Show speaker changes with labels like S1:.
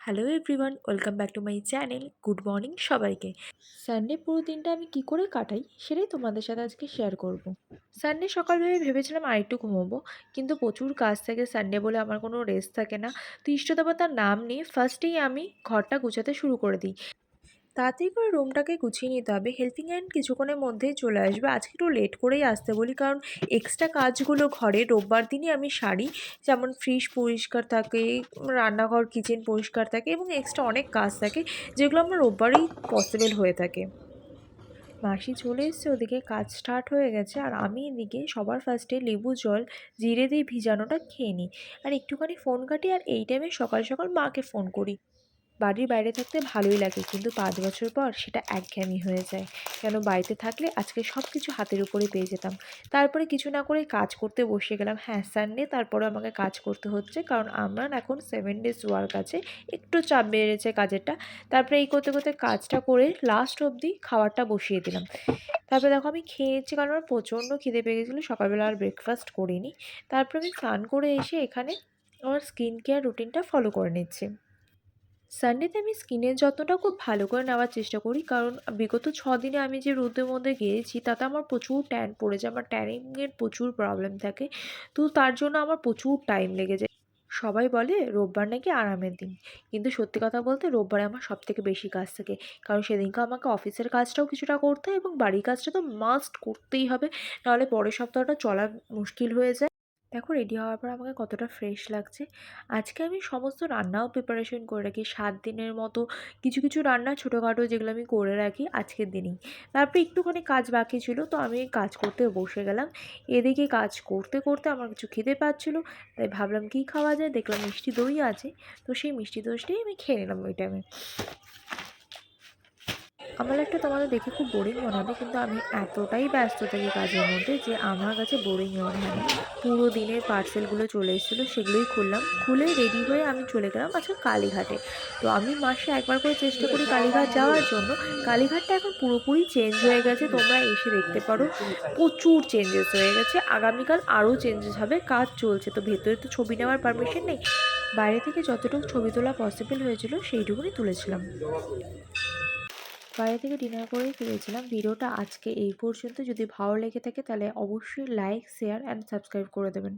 S1: Hello everyone, welcome back to my channel. Good morning সবাইকে। Sunday পুরো দিনটা আমি কি করে কাটাই সেটাই তোমাদের সাথে আজকে শেয়ার করব। সানডে সকালবেলা ভেবেছিলাম আরেকটু ঘুমোবো, কিন্তু প্রচুর কাজ থাকে সানডে বলে, আমার কোনো রেস্ট থাকে না। তো ইষ্টদেবতার নাম নিয়ে ফার্স্টেই আমি ঘরটা গুছাতে শুরু করে দিই। তাড়াতাড়ি করে রুমটাকে গুছিয়ে নিতে হবে। হেল্পিং হ্যান্ড কিছুক্ষণের মধ্যেই চলে আসবে। আজকে একটু লেট করেই আসতে বলি, কারণ এক্সট্রা কাজগুলো ঘরে রোববার দিনই আমি সারি। যেমন ফ্রিজ পরিষ্কার থাকে, রান্নাঘর কিচেন পরিষ্কার থাকে এবং এক্সট্রা অনেক কাজ থাকে, যেগুলো আমার রোববারেই পসিবল হয়ে থাকে। মাসি চলে এসছে, ওদিকে কাজ স্টার্ট হয়ে গেছে, আর আমি এদিকে সবার ফার্স্টে লেবু জল জিরে দিয়ে ভিজানোটা খেয়ে নিই। আর একটুখানি ফোন ঘাঁটি, আর এই টাইমে সকাল সকাল মাকে ফোন করি। বাড়ির বাইরে থাকতে ভালোই লাগে, কিন্তু 5 বছর পর সেটা একঘেয়েমি হয়ে যায়। কেন, বাড়িতে থাকলে আজকে সব কিছু হাতের উপরে পেয়ে যেতাম। তারপরে কিছু না করে কাজ করতে বসে গেলাম। হ্যাঁ, সানডে তারপরে আমাকে কাজ করতে হচ্ছে, কারণ আমার এখন 7 ডেজ ওয়ার্ক আছে। একটু চাপ বেড়েছে কাজেরটা। তারপরে এই করতে করতে কাজটা করে লাস্ট অবধি খাবারটা বসিয়ে দিলাম। তারপরে দেখো আমি খেয়েছি, কারণ আমার প্রচণ্ড খিদে পেয়ে গেছিলো। সকালবেলা আর ব্রেকফাস্ট করিনি। তারপরে আমি স্নান করে এসে এখানে আমার স্কিন কেয়ার রুটিনটা ফলো করে নিচ্ছি। সানডেতে আমি স্কিনের যত্নটা খুব ভালো করে নেওয়ার চেষ্টা করি, কারণ বিগত 6 দিনে আমি যে রোদের মধ্যে গিয়েছি তাতে আমার প্রচুর ট্যান পড়েছে। আমার ট্যানিংয়ের প্রচুর প্রবলেম থাকে। তো তার জন্য আমার প্রচুর টাইম লেগে যায়। সবাই বলে রোববার নাকি আরামের দিন, কিন্তু সত্যি কথা বলতে রোববারে আমার সবথেকে বেশি কাজ থাকে। কারণ সেদিনকে আমাকে অফিসের কাজটাও কিছুটা করতে হয় এবং বাড়ির কাজটা তো মাস্ট করতেই হবে, নাহলে পরের সপ্তাহটা চলা মুশকিল হয়ে যায়। দেখো রেডি হওয়ার পর আমাকে কতটা ফ্রেশ লাগছে। আজকে আমি সমস্ত রান্নাও প্রিপারেশন করে রাখি 7 দিনের মতো। কিছু কিছু রান্না ছোটোখাটো যেগুলো আমি করে রাখি আজকের দিনেই। তারপরে একটুখানি কাজ বাকি ছিল, তো আমি কাজ করতে বসে গেলাম। এদিকে কাজ করতে করতে আমার কিছু খিদে পাচ্ছিলো, তাই ভাবলাম কী খাওয়া যায়, দেখলাম মিষ্টি দই আছে। তো সেই মিষ্টি দইটাই আমি খেয়ে নিলাম ওই টাইমে। আমার একটা তোমাদের দেখে খুব বোরিং মনে হবে, কিন্তু আমি এতটাই ব্যস্ত থাকি কাজের মধ্যে যে আমার কাছে বোরিং মনে হয় না। পুরো দিনের পার্সেলগুলো চলে এসেছিলো, সেগুলোই খুললাম। খুলে রেডি হয়ে আমি চলে গেলাম আজকে কালীঘাটে। তো আমি মাসে একবার করে চেষ্টা করি কালীঘাট যাওয়ার জন্য। কালীঘাটটা এখন পুরোপুরি চেঞ্জ হয়ে গেছে, তোমরা এসে দেখতে পারো। প্রচুর চেঞ্জেস হয়ে গেছে, আগামীকাল আরও চেঞ্জেস হবে, কাজ চলছে। তো ভেতরে তো ছবি নেওয়ার পারমিশন নেই, বাইরে থেকে যতটুকু ছবি তোলা পসিবল হয়েছিল সেইটুকুনি তুলেছিলাম। বাইরে থেকে ডিনার করেই ফিরেছিলাম। ভিডিওটা আজকে এই পর্যন্ত। যদি ভালো লেগে থাকে তাহলে অবশ্যই লাইক, শেয়ার অ্যান্ড সাবস্ক্রাইব করে দেবেন।